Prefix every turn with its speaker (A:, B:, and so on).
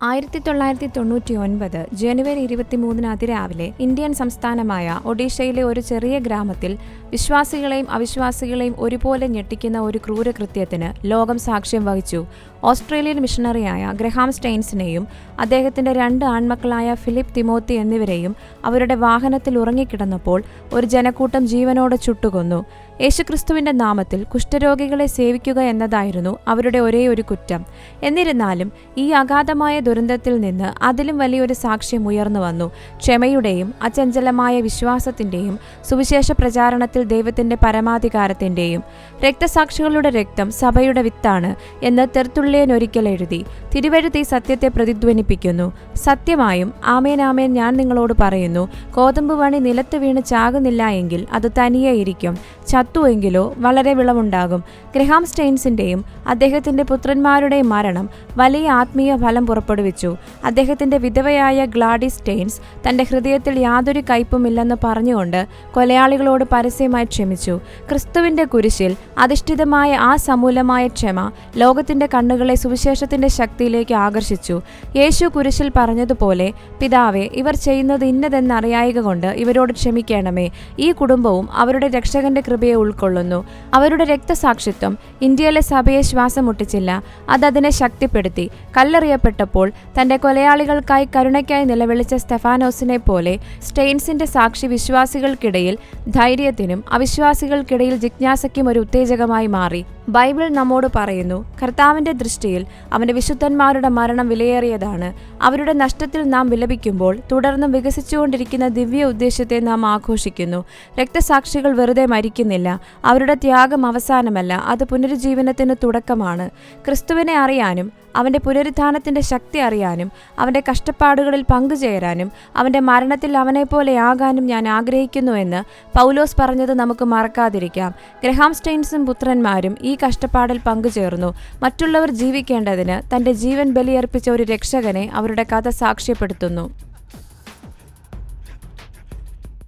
A: 1999 ജനുവരി 23 അതിരാവിലെ ഇന്ത്യൻ സംസ്ഥാനമായ ഒഡീഷയിലെ ഒരു ചെറിയ ഗ്രാമത്തിൽ വിശ്വാസികളെയും അവിശ്വാസികളെയും ഒരുപോലെ ഞെട്ടിക്കുന്ന ഒരു ക്രൂരകൃത്യത്തിന് ലോകം സാക്ഷ്യം വഹിച്ചു. ഓസ്ട്രേലിയൻ മിഷണറിയായ ഗ്രഹാം സ്റ്റെയിൻസിനെയും അദ്ദേഹത്തിന്റെ 2 ആൺമക്കളായ ഫിലിപ്പ്, തിമോത്തി എന്നിവരെയും അവരുടെ വാഹനത്തിൽ ഉറങ്ങിക്കിടന്നപ്പോൾ ഒരു ജനക്കൂട്ടം ജീവനോടെ ചുട്ടുകൊന്നു. യേശുക്രിസ്തുവിന്റെ നാമത്തിൽ കുഷ്ഠരോഗികളെ സേവിക്കുക എന്നതായിരുന്നു അവരുടെ ഒരേയൊരു കുറ്റം. എന്നിരുന്നാലും ഈ അഗാധമായ ദുരന്തത്തിൽ നിന്ന് അതിലും വലിയൊരു സാക്ഷ്യം ഉയർന്നു വന്നു. ക്ഷമയുടെയും അചഞ്ചലമായ വിശ്വാസത്തിന്റെയും സുവിശേഷ പ്രചാരണത്തിൽ ദൈവത്തിന്റെ പരമാധികാരത്തിന്റെയും. രക്തസാക്ഷികളുടെ രക്തം സഭയുടെ വിത്താണ് എന്ന് തെർത്തുള്ളിയൻ ഒരിക്കൽ എഴുതി. തിരുവെഴുത്ത് ഈ സത്യത്തെ പ്രതിധ്വനിപ്പിക്കുന്നു. സത്യമായും ആമേൻ ആമേൻ ഞാൻ നിങ്ങളോട് പറയുന്നു, കോതമ്പ് വണി നിലത്ത് വീണ് ചാകുന്നില്ല എങ്കിൽ അത് തനിയെ ഇരിക്കും, ചത്തുവെങ്കിലോ വളരെ വിളവുണ്ടാകും. ഗ്രഹാം സ്റ്റെയിൻസിന്റെയും അദ്ദേഹത്തിന്റെ പുത്രന്മാരുടെയും മരണം വലിയ ആത്മീയ ഫലം പുറപ്പെടുവിച്ചു. അദ്ദേഹത്തിന്റെ വിധവയായ ഗ്ലാഡിസ് സ്റ്റെയിൻസ് തന്റെ ഹൃദയത്തിൽ യാതൊരു കയ്പുമില്ലെന്ന് പറഞ്ഞുകൊണ്ട് കൊലയാളികളോട് പരസ്യമായി ക്ഷമിച്ചു. ക്രിസ്തുവിന്റെ കുരിശിൽ അധിഷ്ഠിതമായ ആ സമൂലമായ ക്ഷമ ലോകത്തിന്റെ കണ്ണുകളെ സുവിശേഷത്തിന്റെ ശക്തിയിലേക്ക് ആകർഷിച്ചു. യേശു കുരിശിൽ പറഞ്ഞതുപോലെ, പിതാവേ, ഇവർ ചെയ്യുന്നത് ഇന്നതെന്നറിയായക കൊണ്ട് ഇവരോട് ക്ഷമിക്കണമേ. ഈ കുടുംബവും അവരുടെ രക്ഷകന്റെ കൃപയെ ഉൾക്കൊള്ളുന്നു. അവരുടെ രക്തസാക്ഷിത്വം ഇന്ത്യയിലെ സഭയെ ശ്വാസം മുട്ടിച്ചില്ല, അതതിനെ ശക്തിപ്പെടുത്തി. കല്ലെറിയപ്പെട്ടപ്പോൾ തന്റെ കൊലയാളികൾക്കായി കരുണയ്ക്കായി നിലവിളിച്ച സ്തെഫാനോസിനെ പോലെ സ്റ്റെയിൻസിന്റെ സാക്ഷി വിശ്വാസികൾക്കിടയിൽ ധൈര്യത്തിനും അവിശ്വാസികൾക്കിടയിൽ ജിജ്ഞാസയ്ക്കും ഒരു ഉത്തേജകമായി മാറി. ബൈബിൾ നമ്മോട് പറയുന്നു, കർത്താവിന്റെ ദൃഷ്ടിയിൽ അവന്റെ വിശുദ്ധന്മാരുടെ മരണം വിലയേറിയതാണ്. അവരുടെ നഷ്ടത്തിൽ നാം വിലപിക്കുമ്പോൾ തുടർന്നും വികസിച്ചുകൊണ്ടിരിക്കുന്ന ദിവ്യ ഉദ്ദേശ്യത്തെ നാം ആഘോഷിക്കുന്നു. രക്തസാക്ഷികൾ വെറുതെ മരിക്കുന്നില്ല. അവരുടെ ത്യാഗം അവസാനമല്ല, അത് പുനരുജ്ജീവനത്തിന് തുടക്കമാണ്. ക്രിസ്തുവിനെ അറിയാനും അവന്റെ പുനരുത്ഥാനത്തിന്റെ ശക്തി അറിയാനും അവന്റെ കഷ്ടപ്പാടുകളിൽ പങ്കുചേരാനും അവന്റെ മരണത്തിൽ അവനെപ്പോലെ ആകാനും ഞാൻ ആഗ്രഹിക്കുന്നുവെന്ന് പൗലോസ് പറഞ്ഞത് നമുക്ക് മറക്കാതിരിക്കാം. ഗ്രഹാം സ്റ്റെയിൻസും പുത്രന്മാരും ഈ കഷ്ടപ്പാടിൽ പങ്കുചേർന്നു. മറ്റുള്ളവർ ജീവിക്കേണ്ടതിന് തന്റെ ജീവൻ ബലിയർപ്പിച്ച ഒരു രക്ഷകനെ അവരുടെ കഥ സാക്ഷ്യപ്പെടുത്തുന്നു.